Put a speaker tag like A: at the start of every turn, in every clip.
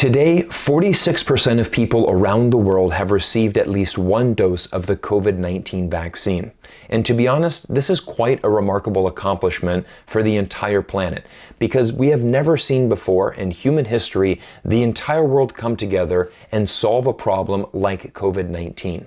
A: Today, 46% of people around the world have received at least one dose of the COVID-19 vaccine. And to be honest, this is quite a remarkable accomplishment for the entire planet, because we have never seen before in human history the entire world come together and solve a problem like COVID-19.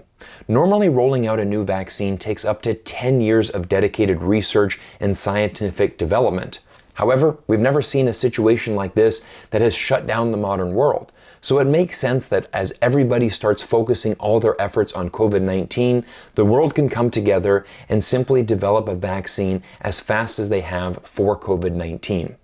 A: Normally, rolling out a new vaccine takes up to 10 years of dedicated research and scientific development. However, we've never seen a situation like this that has shut down the modern world. So it makes sense that as everybody starts focusing all their efforts on COVID-19, the world can come together and simply develop a vaccine as fast as they have for COVID-19.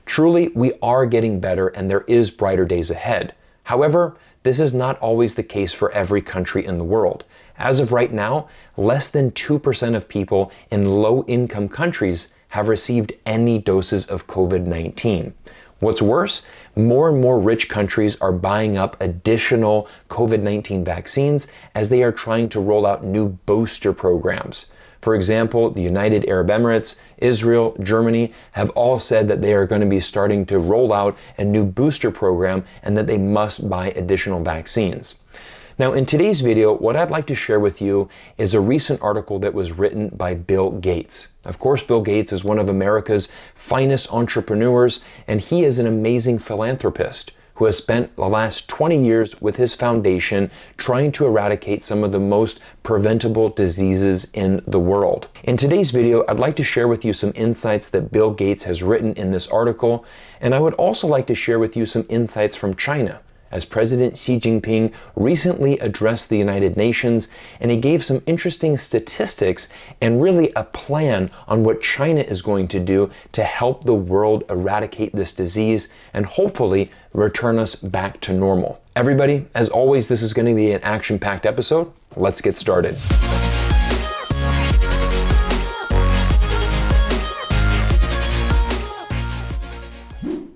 A: Truly, we are getting better and there is brighter days ahead. However, this is not always the case for every country in the world. As of right now, less than 2% of people in low-income countries have received any doses of COVID-19. What's worse, more and more rich countries are buying up additional COVID-19 vaccines as they are trying to roll out new booster programs. For example, the United Arab Emirates, Israel, Germany have all said that they are going to be starting to roll out a new booster program and that they must buy additional vaccines. Now, in today's video, what I'd like to share with you is a recent article that was written by Bill Gates. Of course, Bill Gates is one of America's finest entrepreneurs, and he is an amazing philanthropist who has spent the last 20 years with his foundation trying to eradicate some of the most preventable diseases in the world. In today's video, I'd like to share with you some insights that Bill Gates has written in this article, and I would also like to share with you some insights from China, as President Xi Jinping recently addressed the United Nations, and he gave some interesting statistics and really a plan on what China is going to do to help the world eradicate this disease and hopefully return us back to normal. Everybody, as always, this is going to be an action-packed episode. Let's get started.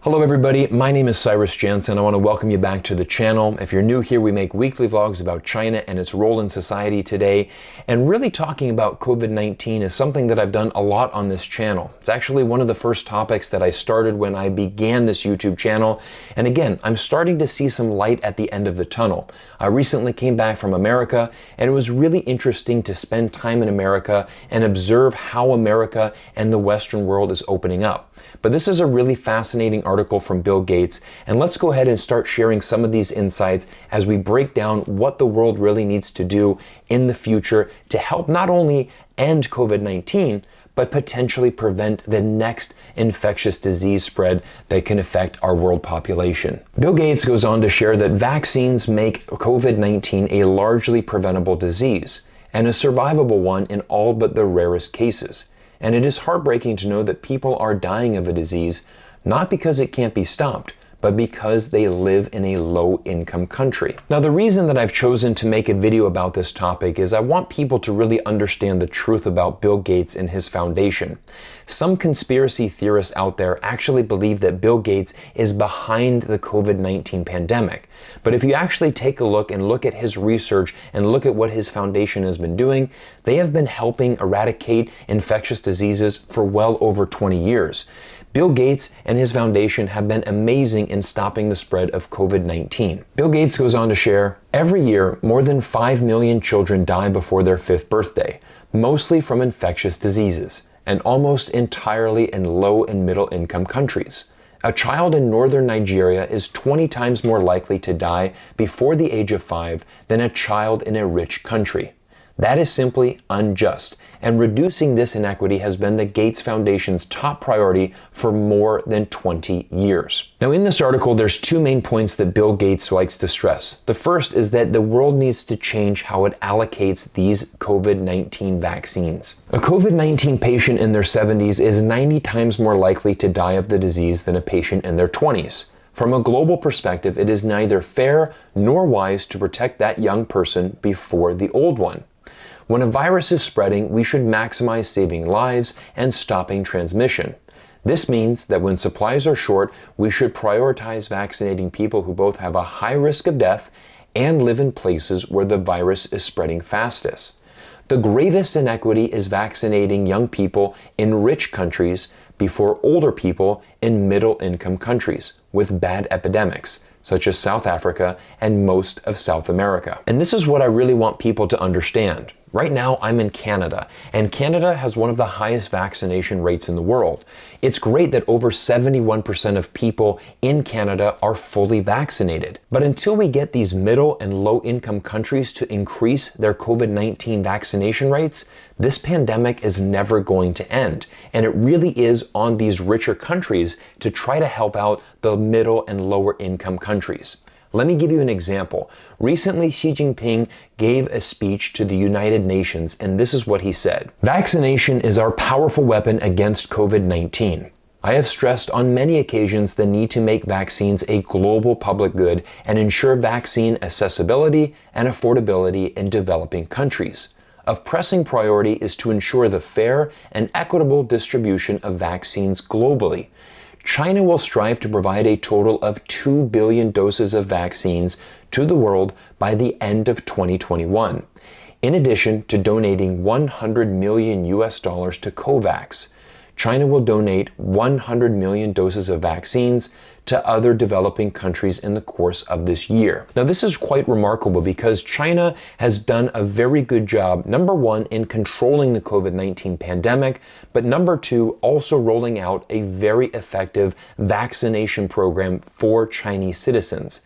A: Hello everybody, my name is Cyrus Janssen. I want to welcome you back to the channel. If you're new here, we make weekly vlogs about China and its role in society today. And really talking about COVID-19 is something that I've done a lot on this channel. It's actually one of the first topics that I started when I began this YouTube channel. And again, I'm starting to see some light at the end of the tunnel. I recently came back from America, and it was really interesting to spend time in America and observe how America and the Western world is opening up. But this is a really fascinating article from Bill Gates, and let's go ahead and start sharing some of these insights as we break down what the world really needs to do in the future to help not only end COVID-19, but potentially prevent the next infectious disease spread that can affect our world population. Bill Gates goes on to share that vaccines make COVID-19 a largely preventable disease and a survivable one in all but the rarest cases. And it is heartbreaking to know that people are dying of a disease, not because it can't be stopped, but because they live in a low-income country. Now, the reason that I've chosen to make a video about this topic is I want people to really understand the truth about Bill Gates and his foundation. Some conspiracy theorists out there actually believe that Bill Gates is behind the COVID-19 pandemic. But if you actually take a look at his research and look at what his foundation has been doing, they have been helping eradicate infectious diseases for well over 20 years. Bill Gates and his foundation have been amazing in stopping the spread of COVID-19. Bill Gates goes on to share, every year, more than 5 million children die before their 5th birthday, mostly from infectious diseases, and almost entirely in low and middle income countries. A child in northern Nigeria is 20 times more likely to die before the age of 5 than a child in a rich country. That is simply unjust, and reducing this inequity has been the Gates Foundation's top priority for more than 20 years. Now, in this article, there's two main points that Bill Gates likes to stress. The first is that the world needs to change how it allocates these COVID-19 vaccines. A COVID-19 patient in their 70s is 90 times more likely to die of the disease than a patient in their 20s. From a global perspective, it is neither fair nor wise to protect that young person before the old one. When a virus is spreading, we should maximize saving lives and stopping transmission. This means that when supplies are short, we should prioritize vaccinating people who both have a high risk of death and live in places where the virus is spreading fastest. The gravest inequity is vaccinating young people in rich countries before older people in middle-income countries with bad epidemics, such as South Africa and most of South America. And this is what I really want people to understand. Right now, I'm in Canada, and Canada has one of the highest vaccination rates in the world. It's great that over 71% of people in Canada are fully vaccinated. But until we get these middle and low income countries to increase their COVID-19 vaccination rates, this pandemic is never going to end. And it really is on these richer countries to try to help out the middle and lower income countries. Let me give you an example. Recently, Xi Jinping gave a speech to the United Nations, and this is what he said. "Vaccination is our powerful weapon against COVID-19. I have stressed on many occasions the need to make vaccines a global public good and ensure vaccine accessibility and affordability in developing countries. Of pressing priority is to ensure the fair and equitable distribution of vaccines globally. China will strive to provide a total of 2 billion doses of vaccines to the world by the end of 2021, in addition to donating $100 million to COVAX. China will donate 100 million doses of vaccines to other developing countries in the course of this year." Now, this is quite remarkable because China has done a very good job, number one, in controlling the COVID-19 pandemic, but number two, also rolling out a very effective vaccination program for Chinese citizens.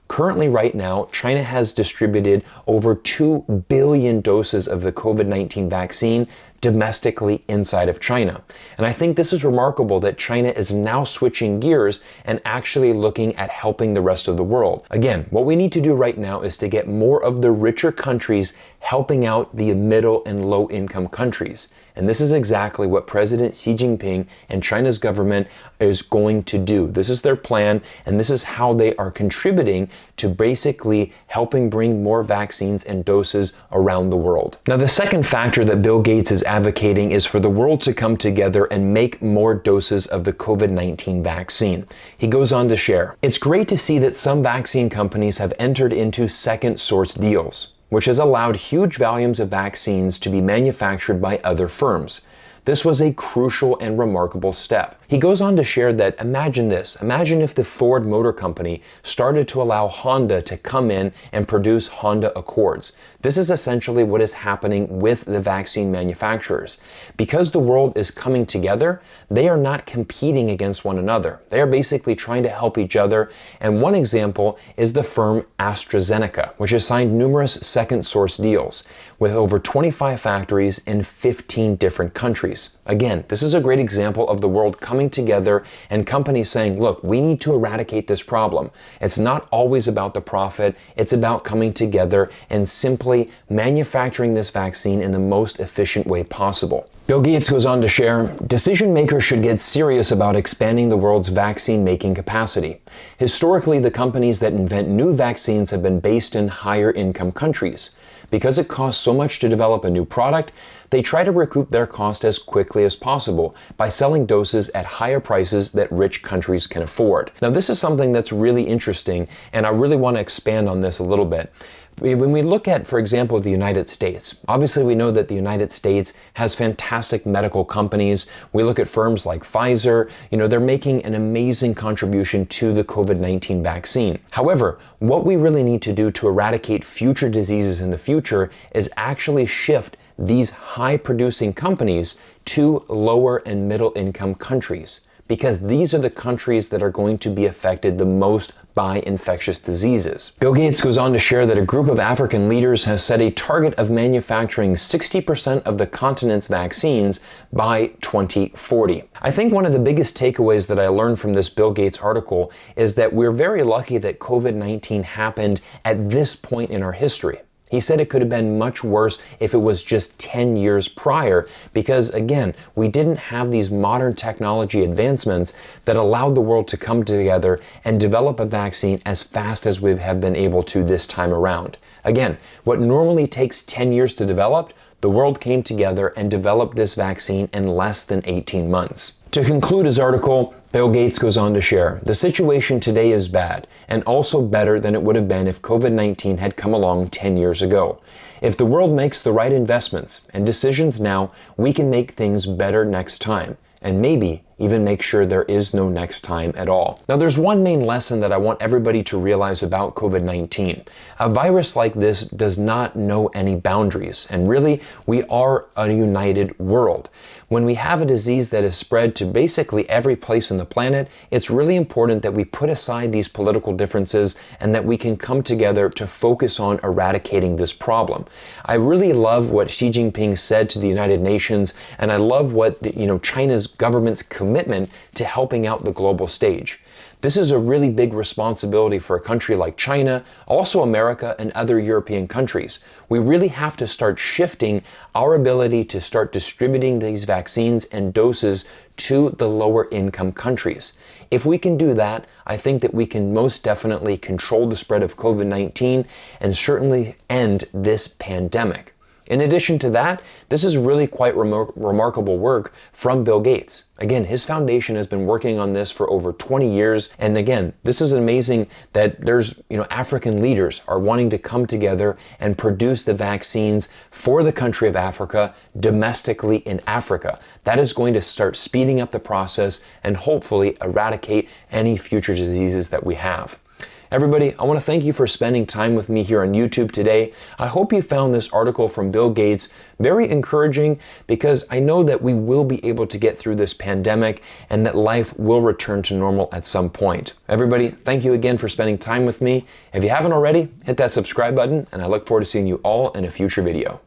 A: Currently, right now, China has distributed over 2 billion doses of the COVID-19 vaccine domestically inside of China. And I think this is remarkable that China is now switching gears and actually looking at helping the rest of the world. Again, what we need to do right now is to get more of the richer countries helping out the middle and low income countries. And this is exactly what President Xi Jinping and China's government is going to do. This is their plan, and this is how they are contributing to basically helping bring more vaccines and doses around the world. Now, the second factor that Bill Gates is advocating is for the world to come together and make more doses of the COVID-19 vaccine. He goes on to share, "It's great to see that some vaccine companies have entered into second source deals, which has allowed huge volumes of vaccines to be manufactured by other firms. This was a crucial and remarkable step." He goes on to share that, imagine this. Imagine if the Ford Motor Company started to allow Honda to come in and produce Honda Accords. This is essentially what is happening with the vaccine manufacturers. Because the world is coming together, they are not competing against one another. They are basically trying to help each other. And one example is the firm AstraZeneca, which has signed numerous second source deals with over 25 factories in 15 different countries. Again, this is a great example of the world coming together and companies saying, look, we need to eradicate this problem. It's not always about the profit. It's about coming together and simply manufacturing this vaccine in the most efficient way possible. Bill Gates goes on to share, "Decision makers should get serious about expanding the world's vaccine making capacity. Historically, the companies that invent new vaccines have been based in higher income countries. Because it costs so much to develop a new product, they try to recoup their cost as quickly as possible by selling doses at higher prices that rich countries can afford." Now, this is something that's really interesting, and I really want to expand on this a little bit. When we look at, for example, the United States, obviously we know that the United States has fantastic medical companies. We look at firms like Pfizer, they're making an amazing contribution to the COVID-19 vaccine. However, what we really need to do to eradicate future diseases in the future is actually shift these high producing companies to lower and middle income countries, because these are the countries that are going to be affected the most by infectious diseases. Bill Gates goes on to share that a group of African leaders has set a target of manufacturing 60% of the continent's vaccines by 2040. I think one of the biggest takeaways that I learned from this Bill Gates article is that we're very lucky that COVID-19 happened at this point in our history. He said it could have been much worse if it was just 10 years prior because, again, we didn't have these modern technology advancements that allowed the world to come together and develop a vaccine as fast as we have been able to this time around. Again, what normally takes 10 years to develop, the world came together and developed this vaccine in less than 18 months. To conclude his article, Bill Gates goes on to share, "The situation today is bad, and also better than it would have been if COVID-19 had come along 10 years ago. If the world makes the right investments and decisions now, we can make things better next time, and maybe even make sure there is no next time at all. Now, there's one main lesson that I want everybody to realize about COVID-19. A virus like this does not know any boundaries, and really, we are a united world. When we have a disease that is spread to basically every place on the planet, it's really important that we put aside these political differences and that we can come together to focus on eradicating this problem. I really love what Xi Jinping said to the United Nations, and I love what China's government's commitment to helping out the global stage. This is a really big responsibility for a country like China, also America and other European countries. We really have to start shifting our ability to start distributing these vaccines and doses to the lower income countries. If we can do that, I think that we can most definitely control the spread of COVID-19 and certainly end this pandemic. In addition to that, this is really quite remarkable work from Bill Gates. Again, his foundation has been working on this for over 20 years. And again, this is amazing that there's, African leaders are wanting to come together and produce the vaccines for the country of Africa, domestically in Africa. That is going to start speeding up the process and hopefully eradicate any future diseases that we have. Everybody, I want to thank you for spending time with me here on YouTube today. I hope you found this article from Bill Gates very encouraging, because I know that we will be able to get through this pandemic and that life will return to normal at some point. Everybody, thank you again for spending time with me. If you haven't already, hit that subscribe button, and I look forward to seeing you all in a future video.